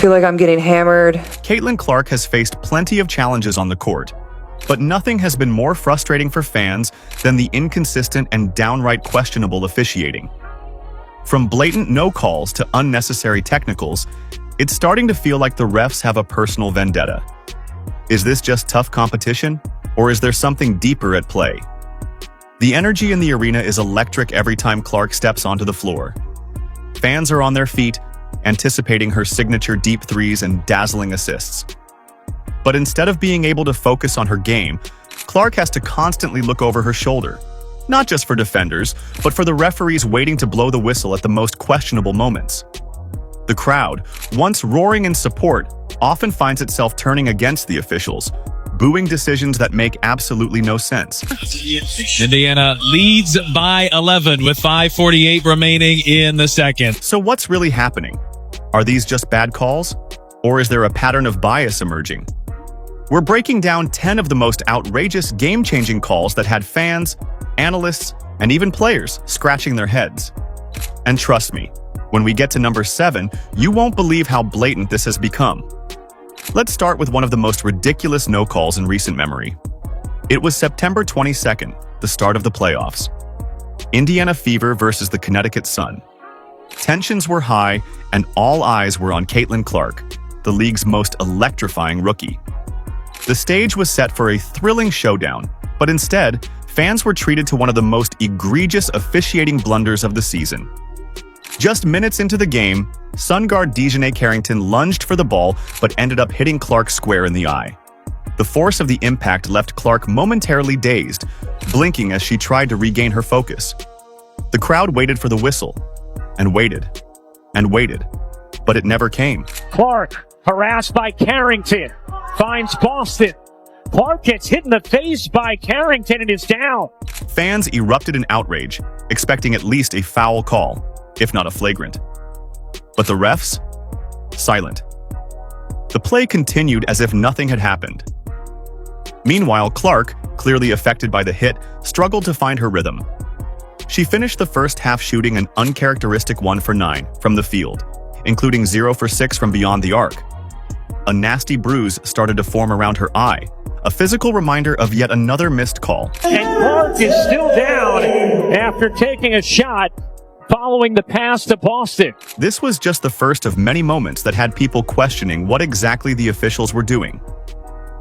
feel like I'm getting hammered. Caitlin Clark has faced plenty of challenges on the court, but nothing has been more frustrating for fans than the inconsistent and downright questionable officiating. From blatant no calls to unnecessary technicals, it's starting to feel like the refs have a personal vendetta. Is this just tough competition, or is there something deeper at play? The energy in the arena is electric every time Clark steps onto the floor. Fans are on their feet, anticipating her signature deep threes and dazzling assists. But instead of being able to focus on her game, Clark has to constantly look over her shoulder, not just for defenders, but for the referees waiting to blow the whistle at the most questionable moments. The crowd, once roaring in support, often finds itself turning against the officials, booing decisions that make absolutely no sense. Indiana leads by 11 with 5:48 remaining in the second. So what's really happening? Are these just bad calls? Or is there a pattern of bias emerging? We're breaking down 10 of the most outrageous game-changing calls that had fans, analysts, and even players scratching their heads. And trust me, when we get to number 7, you won't believe how blatant this has become. Let's start with one of the most ridiculous no calls in recent memory. It was September 22nd, the start of the playoffs. Indiana Fever versus the Connecticut Sun. Tensions were high, and all eyes were on Caitlin Clark, the league's most electrifying rookie. The stage was set for a thrilling showdown, but instead, fans were treated to one of the most egregious officiating blunders of the season. Just minutes into the game, Sun guard Dejanay Carrington lunged for the ball but ended up hitting Clark square in the eye. The force of the impact left Clark momentarily dazed, blinking as she tried to regain her focus. The crowd waited for the whistle, and waited, and waited, but it never came. Clark, harassed by Carrington, finds Boston. Clark gets hit in the face by Carrington and is down. Fans erupted in outrage, expecting at least a foul call, if not a flagrant. But the refs? Silent. The play continued as if nothing had happened. Meanwhile, Clark, clearly affected by the hit, struggled to find her rhythm. She finished the first half shooting an uncharacteristic 1 for 9 from the field, including 0 for 6 from beyond the arc. A nasty bruise started to form around her eye, a physical reminder of yet another missed call. And Clark is still down after taking a shot following the pass to Boston. This was just the first of many moments that had people questioning what exactly the officials were doing.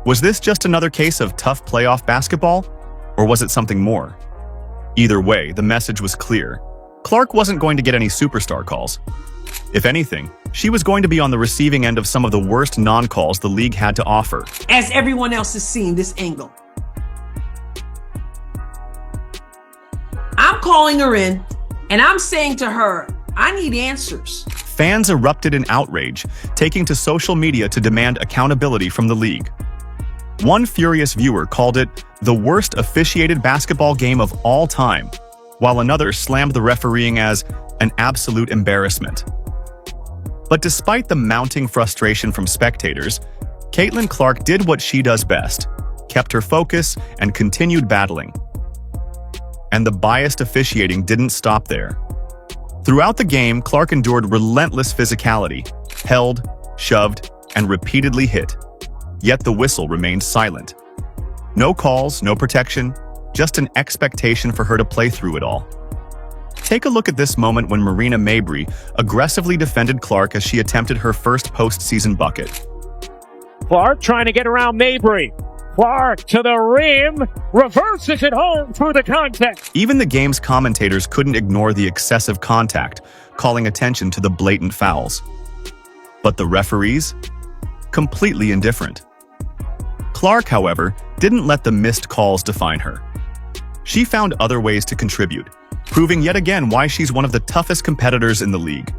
Was this just another case of tough playoff basketball, or was it something more? Either way, the message was clear. Clark wasn't going to get any superstar calls. If anything, she was going to be on the receiving end of some of the worst non-calls the league had to offer. As everyone else is seeing this angle, I'm calling her in, and I'm saying to her, I need answers. Fans erupted in outrage, taking to social media to demand accountability from the league. One furious viewer called it the worst officiated basketball game of all time, while another slammed the refereeing as an absolute embarrassment. But despite the mounting frustration from spectators, Caitlin Clark did what she does best, kept her focus, and continued battling. And the biased officiating didn't stop there. Throughout the game, Clark endured relentless physicality, held, shoved, and repeatedly hit. Yet the whistle remained silent. No calls, no protection, just an expectation for her to play through it all. Take a look at this moment when Marina Mabry aggressively defended Clark as she attempted her first postseason bucket. Clark trying to get around Mabry. Clark to the rim, reverses it home through the contact. Even the game's commentators couldn't ignore the excessive contact, calling attention to the blatant fouls. But the referees? Completely indifferent. Clark, however, didn't let the missed calls define her. She found other ways to contribute, proving yet again why she's one of the toughest competitors in the league.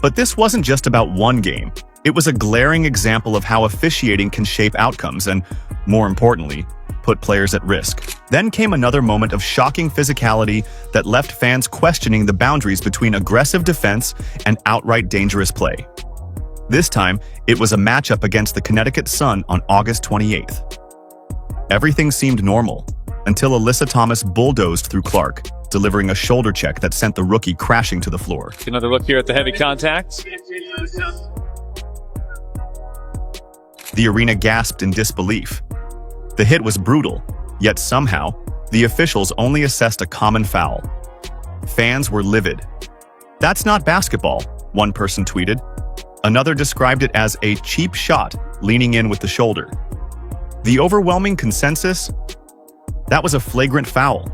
But this wasn't just about one game. It was a glaring example of how officiating can shape outcomes and, more importantly, put players at risk. Then came another moment of shocking physicality that left fans questioning the boundaries between aggressive defense and outright dangerous play. This time, it was a matchup against the Connecticut Sun on August 28th. Everything seemed normal, until Alyssa Thomas bulldozed through Clark, delivering a shoulder check that sent the rookie crashing to the floor. Another look here at the heavy contact. The arena gasped in disbelief. The hit was brutal, yet somehow, the officials only assessed a common foul. Fans were livid. "That's not basketball," one person tweeted. Another described it as a cheap shot, leaning in with the shoulder. The overwhelming consensus? That was a flagrant foul,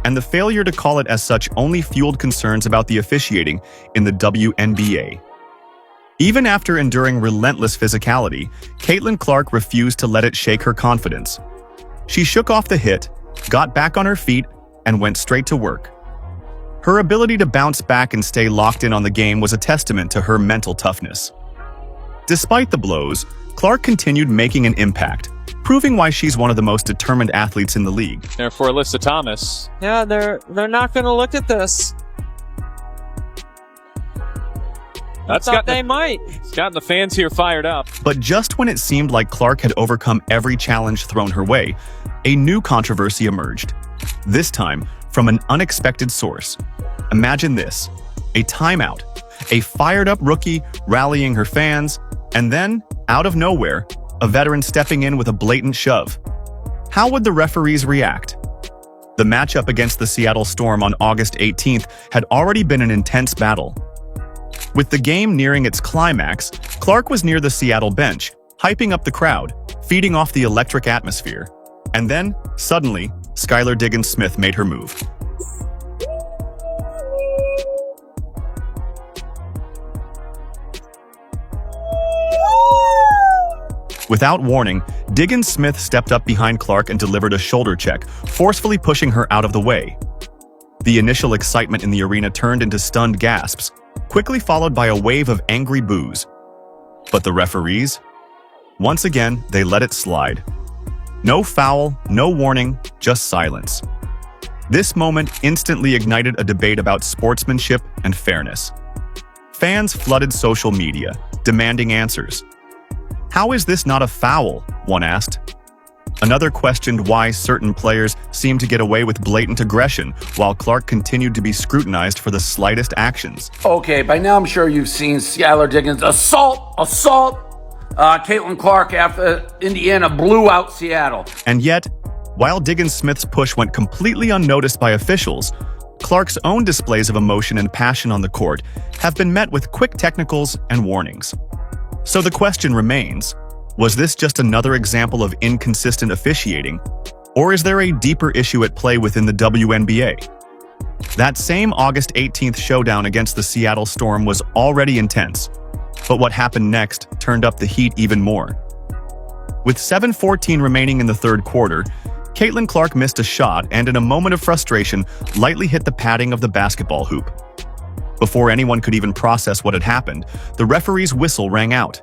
and the failure to call it as such only fueled concerns about the officiating in the WNBA. Even after enduring relentless physicality, Caitlin Clark refused to let it shake her confidence. She shook off the hit, got back on her feet, and went straight to work. Her ability to bounce back and stay locked in on the game was a testament to her mental toughness. Despite the blows, Clark continued making an impact, proving why she's one of the most determined athletes in the league. Therefore, Alyssa Thomas. Yeah, they're not going to look at this. They might. It's gotten the fans here fired up. But just when it seemed like Clark had overcome every challenge thrown her way, a new controversy emerged. This time, from an unexpected source. Imagine this: a timeout, a fired-up rookie rallying her fans, and then, out of nowhere, a veteran stepping in with a blatant shove. How would the referees react? The matchup against the Seattle Storm on August 18th had already been an intense battle. With the game nearing its climax, Clark was near the Seattle bench, hyping up the crowd, feeding off the electric atmosphere. And then, suddenly, Skylar Diggins-Smith made her move. Without warning, Diggins-Smith stepped up behind Clark and delivered a shoulder check, forcefully pushing her out of the way. The initial excitement in the arena turned into stunned gasps, quickly followed by a wave of angry boos. But the referees? Once again, they let it slide. No foul, no warning, just silence. This moment instantly ignited a debate about sportsmanship and fairness. Fans flooded social media, demanding answers. "How is this not a foul?" one asked. Another questioned why certain players seemed to get away with blatant aggression, while Clark continued to be scrutinized for the slightest actions. Okay, by now I'm sure you've seen Skylar Diggins assault Caitlin Clark after Indiana blew out Seattle. And yet, while Diggins-Smith's push went completely unnoticed by officials, Clark's own displays of emotion and passion on the court have been met with quick technicals and warnings. So the question remains, was this just another example of inconsistent officiating, or is there a deeper issue at play within the WNBA? That same August 18th showdown against the Seattle Storm was already intense, but what happened next turned up the heat even more. With 7:14 remaining in the third quarter, Caitlin Clark missed a shot and, in a moment of frustration, lightly hit the padding of the basketball hoop. Before anyone could even process what had happened, the referee's whistle rang out.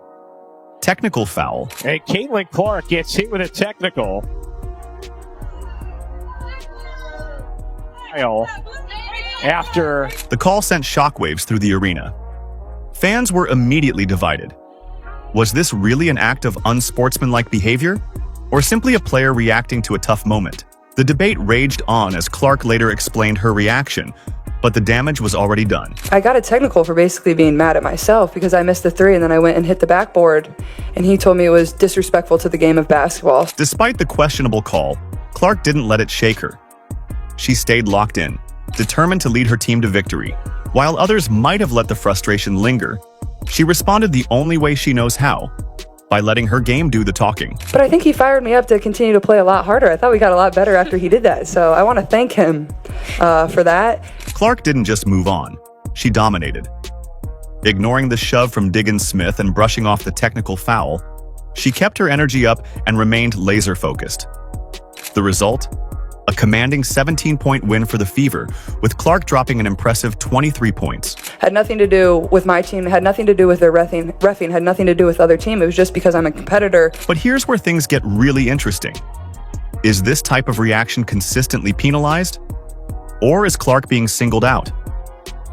Technical foul. And Caitlin Clark gets hit with a technical. After the call sent shockwaves through the arena. Fans were immediately divided. Was this really an act of unsportsmanlike behavior, or simply a player reacting to a tough moment? The debate raged on as Clark later explained her reaction, but the damage was already done. I got a technical for basically being mad at myself because I missed the three and then I went and hit the backboard, and he told me it was disrespectful to the game of basketball. Despite the questionable call, Clark didn't let it shake her. She stayed locked in, determined to lead her team to victory. While others might have let the frustration linger, she responded the only way she knows how, by letting her game do the talking. But I think he fired me up to continue to play a lot harder. I thought we got a lot better after he did that, so I want to thank him for that. Clark didn't just move on, she dominated. Ignoring the shove from Diggins-Smith and brushing off the technical foul, she kept her energy up and remained laser-focused. The result? A commanding 17-point win for the Fever, with Clark dropping an impressive 23 points. Had nothing to do with my team, had nothing to do with their reffing, had nothing to do with other team. It was just because I'm a competitor. But here's where things get really interesting. Is this type of reaction consistently penalized? Or is Clark being singled out?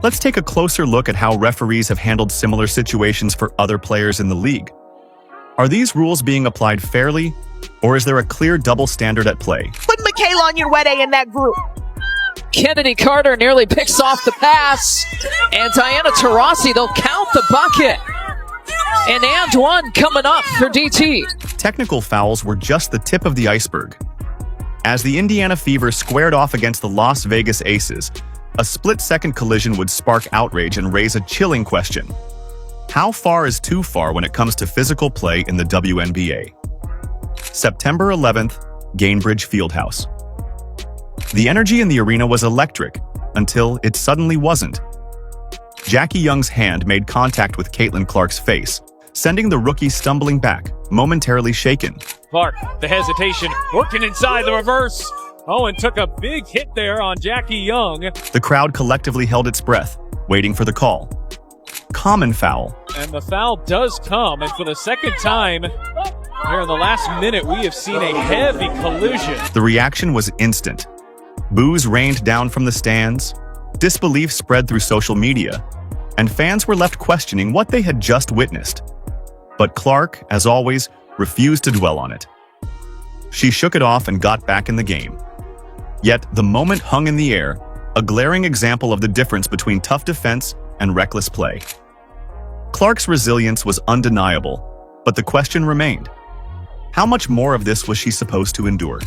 Let's take a closer look at how referees have handled similar situations for other players in the league. Are these rules being applied fairly, or is there a clear double standard at play? Put Michaela on your wedding in that group. Kennedy Carter nearly picks off the pass, and Diana Taurasi, they'll count the bucket. And one coming up for DT. Technical fouls were just the tip of the iceberg. As the Indiana Fever squared off against the Las Vegas Aces, a split-second collision would spark outrage and raise a chilling question. How far is too far when it comes to physical play in the WNBA? September 11th, Gainbridge Fieldhouse. The energy in the arena was electric, until it suddenly wasn't. Jackie Young's hand made contact with Caitlin Clark's face, sending the rookie stumbling back, momentarily shaken. Clark, the hesitation, working inside the reverse. Owen took a big hit there on Jackie Young. The crowd collectively held its breath, waiting for the call. Common foul. And the foul does come, and for the second time here in the last minute, we have seen a heavy collision. The reaction was instant. Boos rained down from the stands, disbelief spread through social media, and fans were left questioning what they had just witnessed. But Clark, as always, refused to dwell on it. She shook it off and got back in the game. Yet, the moment hung in the air, a glaring example of the difference between tough defense and reckless play. Clark's resilience was undeniable, but the question remained: how much more of this was she supposed to endure?